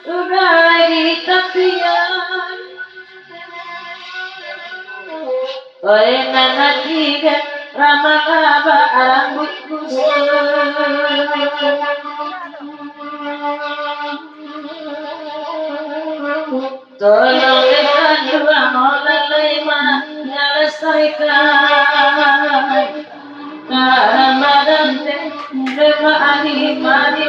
udah di tepian oleh nana tiga rama-rama rambut tolong dengan dua mola lima menyelesaikan Ramadan lima hari mari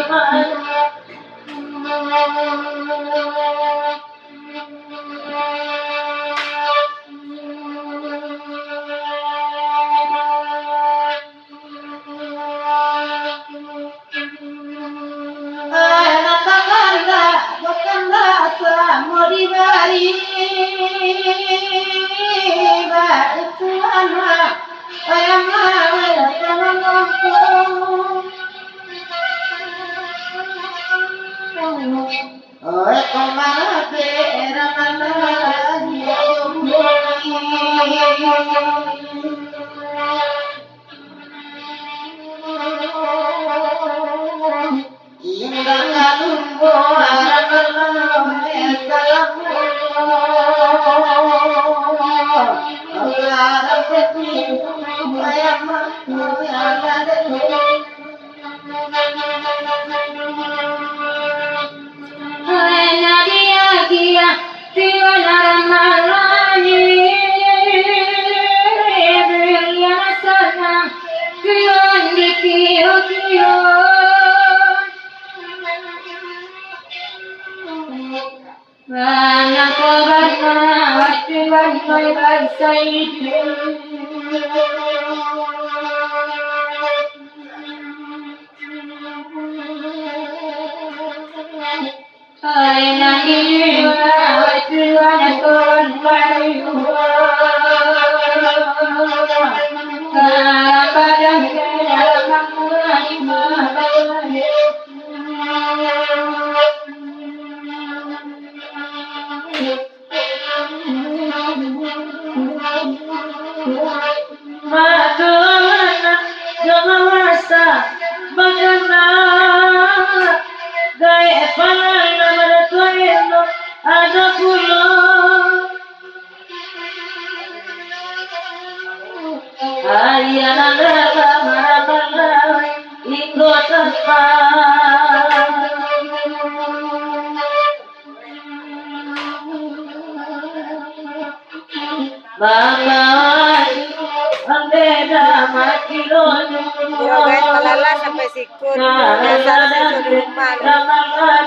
Yo guys, malala sampai sikut. Dasar siswa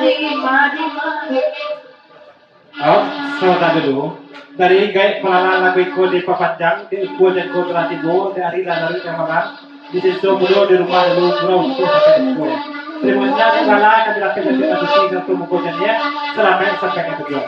di rumah. Oh, saudara dulu. Dari gaya pelala lagu ikut di Papatjang, di ikut dan ikut Ratigo, dari lalu yang mana di situ dulu di rumah dulu kurang untuk sampai ikut. Terima kasih pelala kami lakukan dari satu sisi satu mukanya sampai yang kedua.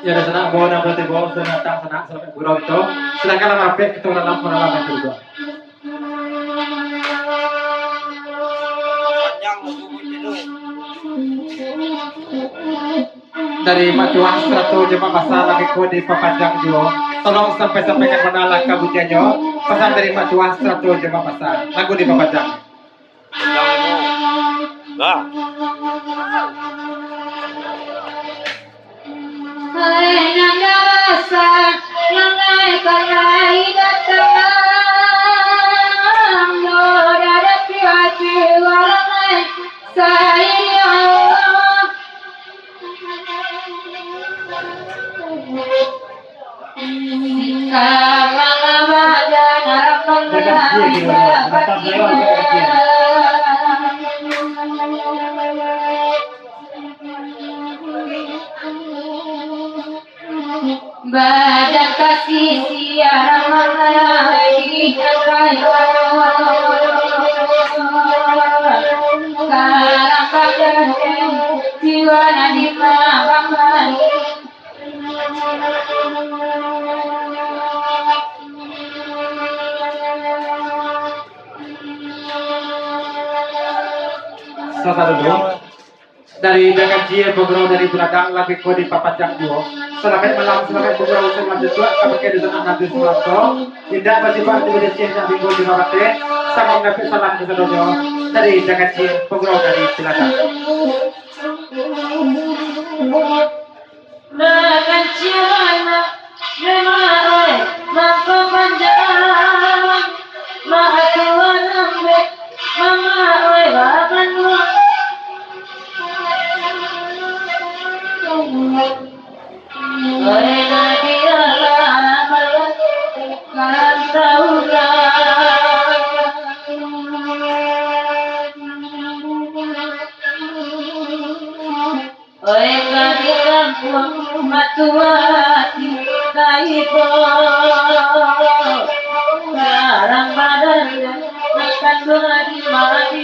Ya ada senang bawa dan berarti bawa sudah datang senang sampai gurau itu. Silakan lama kita dalam pengalaman kedua. Dari Majuan 100 jemaah pasal lagi kau di Papatjang juga. Tolong sampaikan menolak kabutnya. Pesan dari Majuan 100 jemaah pasal lagu di Papatjang. Nah. Badan kasih siara mengairi sekarang badan jiwa nadi mabang. Saudara dulu dari dekat jie beberapa dari belakang lagi kode papacang dua selamat malam selamat beberapa usaha juga kami kira dengan nanti suatu tidak masih baru juga jie yang minggu di mabate sama ngapi salam ke saudara dari dekat jie beberapa dari belakang Dengan ciana memang maka panjang maka tua nambe mama oi bapan oi nadia malam kan taura oi kadiran matuati kaibo garang badannya akan beradi mati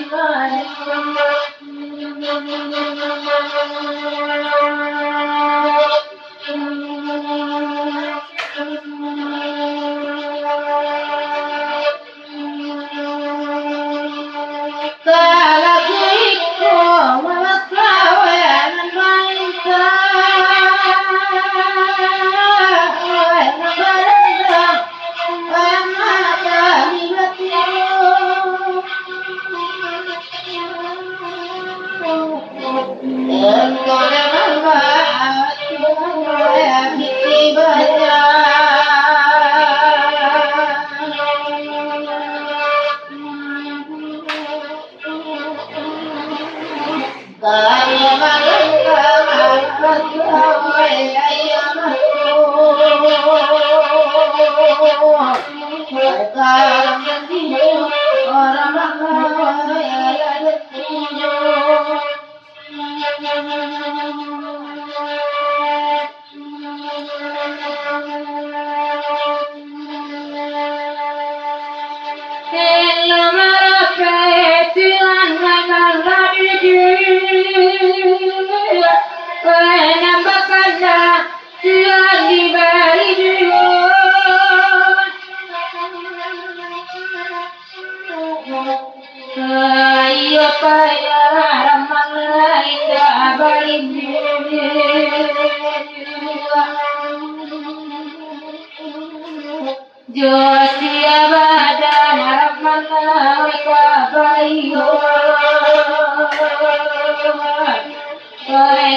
Josia badan harap mengawi kabayo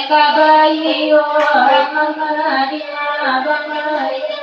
kabayo harap mengawi kabayo